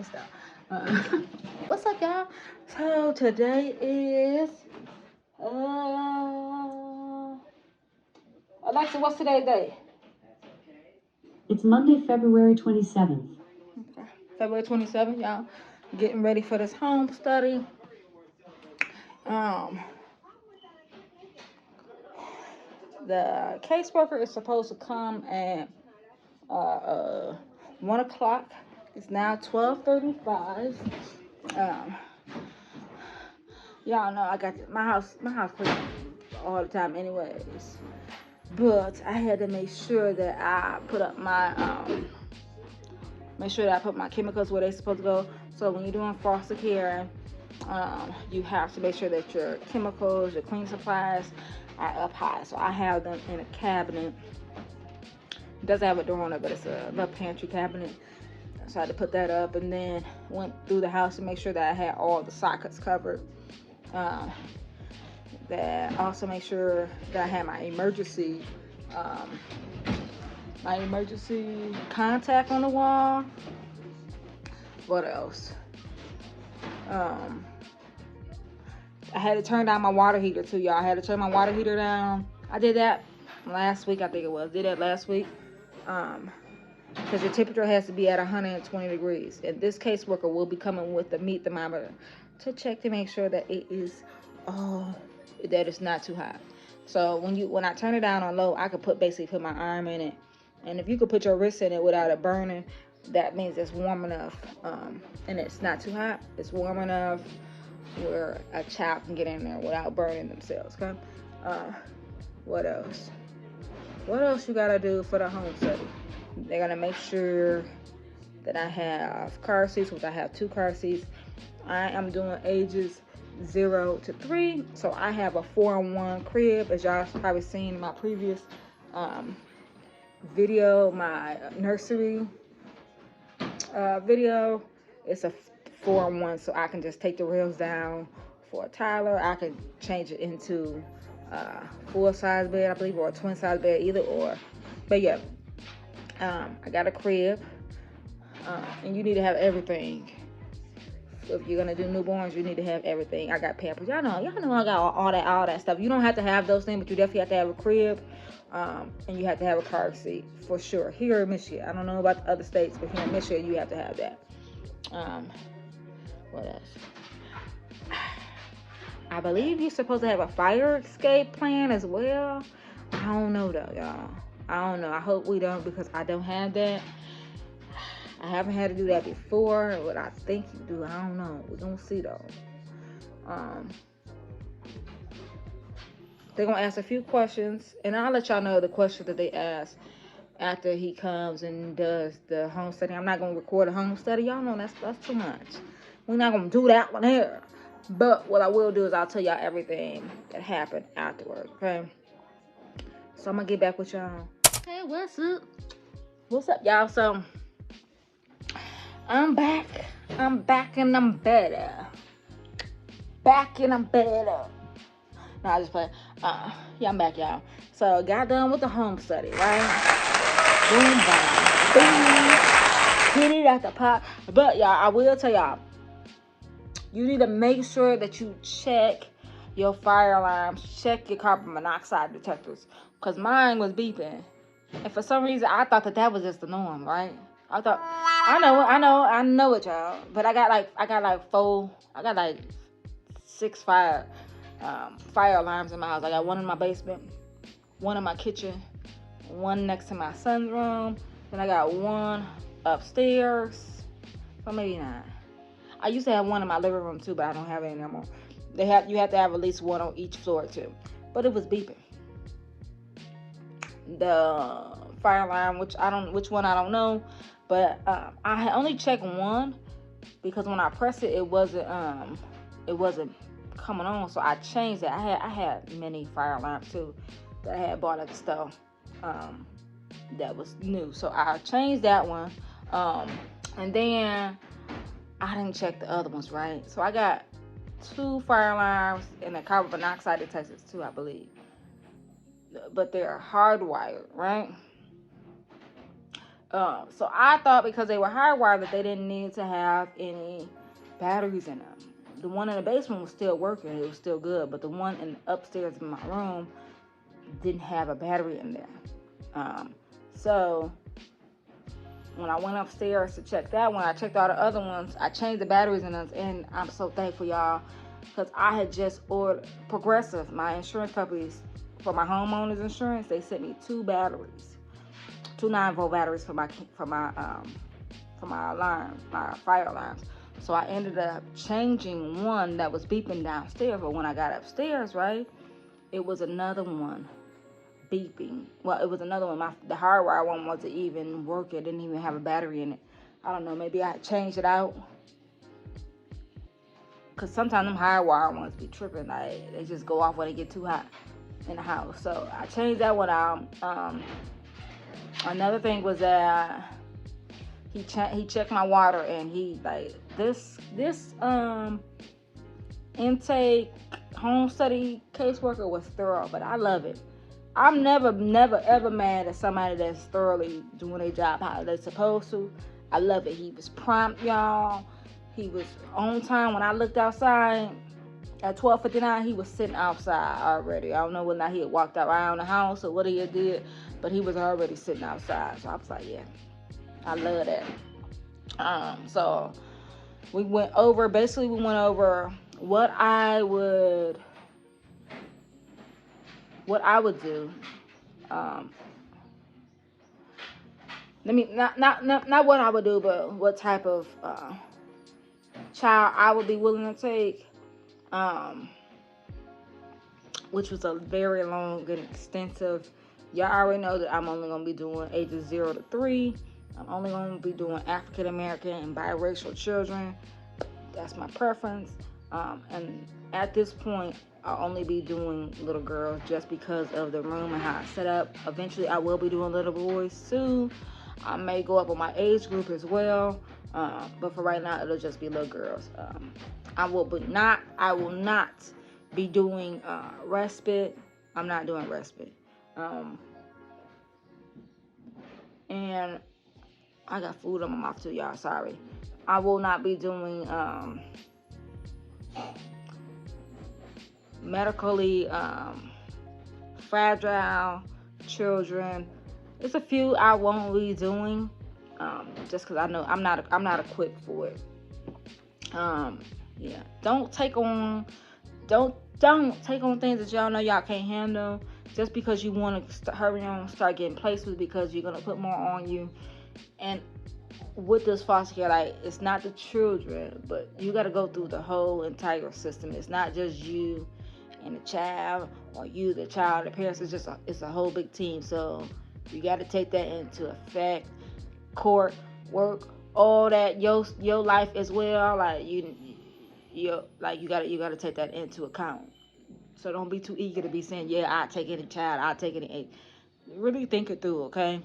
missed out. What's up, y'all? So today is Alexa, what's today's date? It's Monday, February 27th. Okay. February 27th, y'all. Getting ready for this home study. The caseworker is supposed to come at 1 o'clock. It's now 12:35. Y'all know I got my house clean all the time anyways. But I had to make sure that I put up my my chemicals where they're supposed to go. So when you're doing foster care, you have to make sure that your chemicals, your cleaning supplies are up high. So I have them in a cabinet. It doesn't have a door on it, but it's a little pantry cabinet. So I had to put that up, and then went through the house to make sure that I had all the sockets covered. That also make sure that I had my emergency contact on the wall. What else? I had to turn down my water heater too, y'all. I had to turn my water heater down. I did that last week, I think it was. Did that last week. Because your temperature has to be at 120 degrees. And this caseworker will be coming with the meat thermometer to check to make sure that it is that it's not too hot. So when I turn it down on low, I could basically put my arm in it. And if you could put your wrist in it without it burning, that means it's warm enough. And it's not too hot. It's warm enough where a child can get in there without burning themselves. Okay. What else? What else you gotta do for the home study? They're gonna make sure that I have car seats, which I have 2 car seats. I am doing ages 0 to 3, so I have a 4-in-1 crib, as y'all probably seen in my previous video, my nursery video. It's a 4-in-1, so I can just take the rails down for Tyler. I can change it into full-size bed, I believe, or a twin-size bed, either or. But yeah, I got a crib, and you need to have everything. If you're gonna do newborns, you need to have everything. I got Pampers. Y'all know I got all that stuff. You don't have to have those things, but you definitely have to have a crib, and you have to have a car seat for sure. Here in Michigan, I don't know about the other states, but here in Michigan, you have to have that. What else? I believe you're supposed to have a fire escape plan as well. I don't know though, y'all. I don't know. I hope we don't, because I don't have that. I haven't had to do that before, but I think you do. I don't know. We're gonna see though. They're gonna ask a few questions, and I'll let y'all know the questions that they ask after he comes and does the home study. I'm not gonna record a home study. Y'all know that's too much. We're not gonna do that one here. But what I will do is I'll tell y'all everything that happened afterwards. Okay. So I'm gonna get back with y'all. Hey, what's up? What's up, y'all? So I'm back and I'm better. Back and I'm better. No, I just play. Yeah, I'm back, y'all. So got done with the home study, right? Boom, boom. Hit it at the pot. But y'all, I will tell y'all, you need to make sure that you check your fire alarms, check your carbon monoxide detectors, because mine was beeping. And for some reason, I thought that was just the norm, right? I know it, y'all. But I got like 6 fire alarms in my house. I got one in my basement, one in my kitchen, one next to my son's room, then I got one upstairs. So maybe not. I used to have one in my living room too, but I don't have it anymore. You have to have at least one on each floor too. But it was beeping. The fire alarm, which one I don't know, but I had only checked one because when I pressed it, it wasn't coming on. So I changed it. I had many fire alarms too that I had bought at the store that was new. So I changed that one, and then I didn't check the other ones, right? So I got 2 fire alarms and a carbon monoxide detectors too, I believe. But they're hardwired, right? So I thought because they were hardwired that they didn't need to have any batteries in them. The one in the basement was still working, it was still good, but the one upstairs in my room didn't have a battery in there. So when I went upstairs to check that one, I checked all the other ones, I changed the batteries in them, and I'm so thankful, y'all, because I had just ordered Progressive, my insurance companies, for my homeowner's insurance. They sent me 2 batteries, 2 9-volt batteries for my alarm, my fire alarms. So I ended up changing one that was beeping downstairs, but when I got upstairs, right, it was another one beeping. Well, it was another one. The hardwire one wasn't even working. It didn't even have a battery in it. I don't know. Maybe I changed it out. Because sometimes them hardwire ones be tripping. Like, they just go off when they get too hot in the house. So I changed that one out. Another thing was that he checked my water, and he like this intake home study caseworker was thorough, but I love it. I'm never ever mad at somebody that's thoroughly doing their job how they're supposed to. I love it. He was prompt, y'all. He was on time. When I looked outside at 12:59, he was sitting outside already. I don't know whether or not he had walked around the house or what he had did, but he was already sitting outside. So I was like, yeah, I love that. So we went over what I would do. Not what I would do, but what type of child I would be willing to take. Which was a very long and extensive. Y'all already know that I'm only gonna be doing ages 0 to 3. I'm only gonna be doing African American and biracial children. That's my preference. And at this point, I'll only be doing little girls just because of the room and how it's set up. Eventually, I will be doing little boys too. I may go up on my age group as well. But for right now, it'll just be little girls. I will not be doing respite. I'm not doing respite. And I got food on my mouth too, y'all. Sorry. I will not be doing medically fragile children. There's a few I won't be doing, just because I know I'm not equipped for it. Yeah. Don't take on things that y'all know y'all can't handle just because you want to hurry on, start getting placements, because you're gonna put more on you. And with this foster care, like, it's not the children, but you got to go through the whole entire system. It's not just you and the child, or you, the child, the parents. It's a whole big team. So you got to take that into effect. Court, work, all that, your life as well. Like you got to take that into account. So don't be too eager to be saying, yeah, I'll take any child, I'll take any. Really think it through, okay?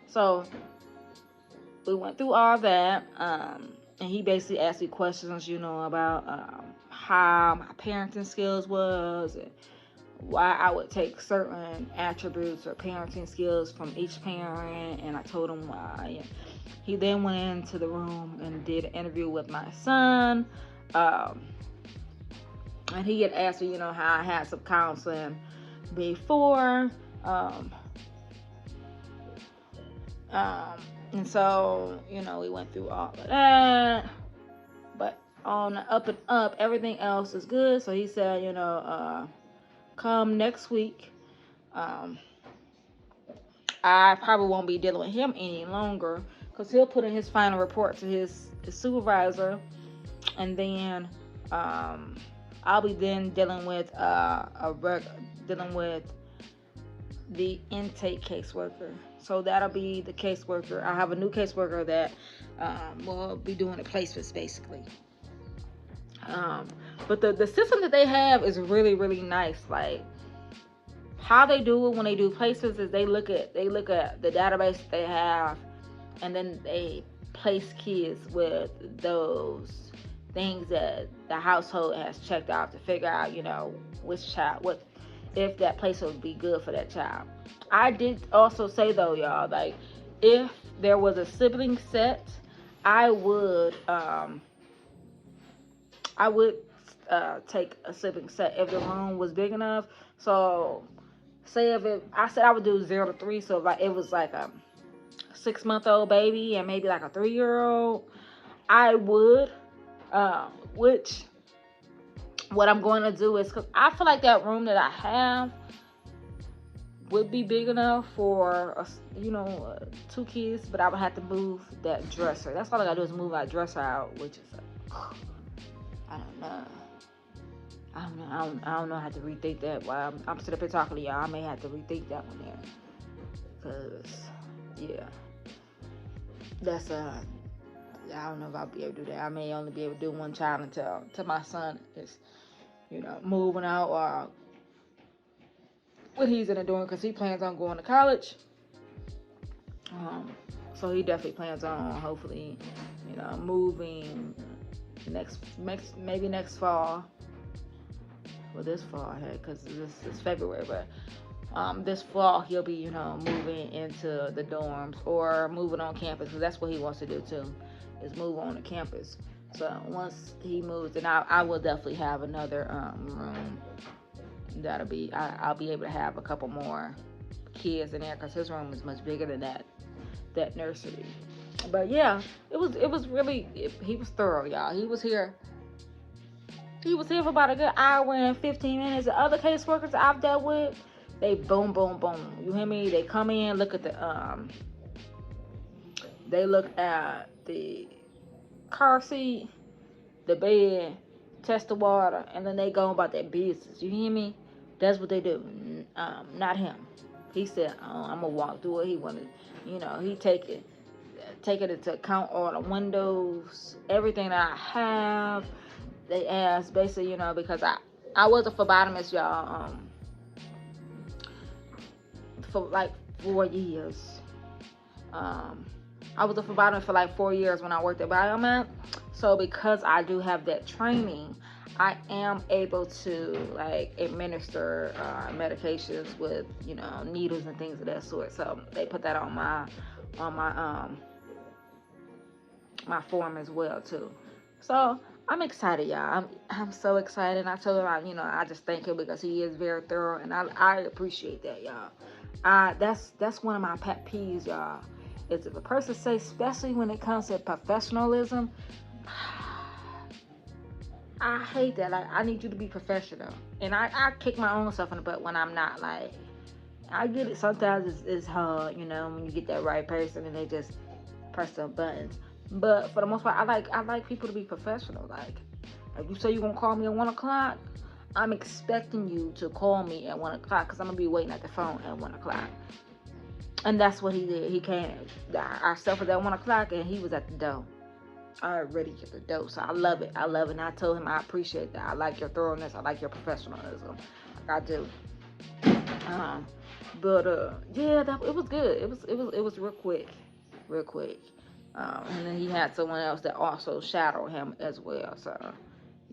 So we went through all that, and he basically asked me questions, about how my parenting skills was, and why I would take certain attributes or parenting skills from each parent, and I told him why. And he then went into the room and did an interview with my son, and he had asked me, how I had some counseling before, and so, we went through all of that, but on the up and up, everything else is good. So he said, come next week, I probably won't be dealing with him any longer, because he'll put in his final report to his supervisor, and then I'll be then dealing with the intake caseworker. So that'll be the caseworker. I have a new caseworker that will be doing the placements basically. But the system that they have is really, really nice. Like, how they do it when they do placements is they look at the database that they have, and then they place kids with those things that the household has checked out to figure out, which child, if that placement would be good for that child. I did also say though, y'all, like, if there was a sibling set, I would take a sibling set if the room was big enough. So say if it, I said I would do 0 to 3. So like it was like a 6-month-old baby and maybe like a 3-year-old, I would, which what I'm going to do is, because I feel like that room that I have would be big enough for, 2 kids, but I would have to move that dresser. That's all I gotta do is move that dresser out, which is I don't know. I don't know how to rethink that. While I'm sitting up here talking to y'all, I may have to rethink that one there. Cause yeah, that's I don't know if I'll be able to do that. I may only be able to do one child until my son is, moving out or what he's gonna doing, because he plans on going to college. So he definitely plans on hopefully, moving maybe next fall. Well, this fall, because this is February, but this fall he'll be, moving into the dorms or moving on campus, because that's what he wants to do too, is move on to campus. So once he moves, then I will definitely have another room. I'll be able to have a couple more kids in there, because his room is much bigger than that nursery. But yeah, it was really, he was thorough, y'all. He was here for about a good hour and 15 minutes. The other caseworkers I've dealt with, they boom, boom, boom. You hear me? They come in, look at they look at the car seat, the bed, test the water, and then they go about their business. You hear me? That's what they do. Not him. He said, I'm gonna walk through it. He wanted, he take it into account, all the windows, everything that I have. They asked basically, because I was a phlebotomist, y'all, for like 4 years. I was a phlebotomist for like 4 years when I worked at Biomed. So because I do have that training, I am able to like administer medications with, needles and things of that sort. So they put that on my my form as well too. So I'm excited, y'all. I'm so excited. And I told him, I just thank him because he is very thorough, and I appreciate that, y'all. That's one of my pet peeves, y'all. Is if a person says, especially when it comes to professionalism, I hate that. Like, I need you to be professional, and I kick my own self in the butt when I'm not. Like, I get it. Sometimes it's hard, when you get that right person and they just press some buttons. But for the most part, I like people to be professional. Like, if you say you're gonna call me at 1 o'clock, I'm expecting you to call me at 1 o'clock, because I'm gonna be waiting at the phone at 1 o'clock. And that's what he did. He came. Our stuff was at 1 o'clock, and he was at the door. Already at the door. So I love it. And I told him I appreciate that. I like your thoroughness. I like your professionalism. I do. Yeah, it was good. It was real quick. And then he had someone else that also shadowed him as well. So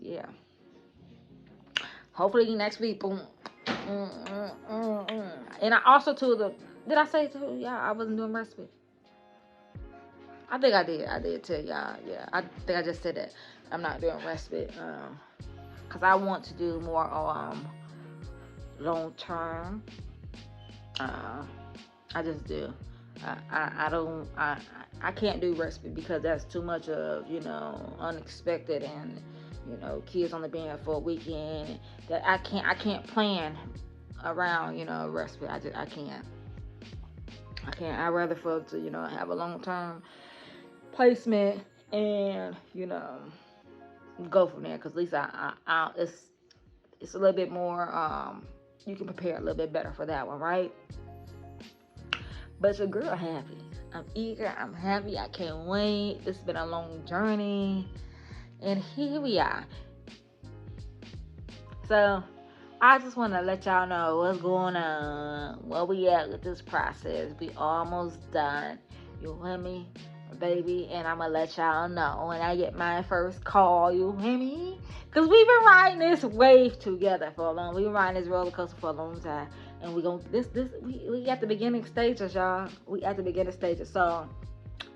yeah. Hopefully next week, boom. And I also did I say to y'all I wasn't doing respite? I think I did. I did tell y'all. Yeah, I think I just said that I'm not doing respite. Cause I want to do more long term. I just do. I can't do respite because that's too much of, unexpected, and, kids only being here for a weekend, that I can't plan around, respite. I can't. I'd rather for it to, have a long-term placement and, go from there. Cause at least it's a little bit more, you can prepare a little bit better for that one, right? But your girl happy. I'm eager. I'm happy. I can't wait. It's been a long journey. And here we are. So, I just want to let y'all know what's going on. Where we at with this process. We almost done. You hear me? baby, and I'm gonna let y'all know when I get my first call. You hear me? Cause we've been riding this wave together for a long. We've been riding this roller coaster for a long time, and we gon' we at the beginning stages, y'all. We at the beginning stages. So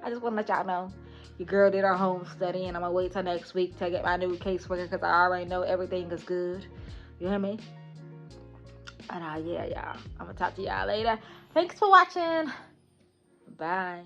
I just want to let y'all know your girl did her home study, and I'm gonna wait till next week to get my new caseworker because I already know everything is good. You hear me? And yeah, y'all. I'm gonna talk to y'all later. Thanks for watching. Bye.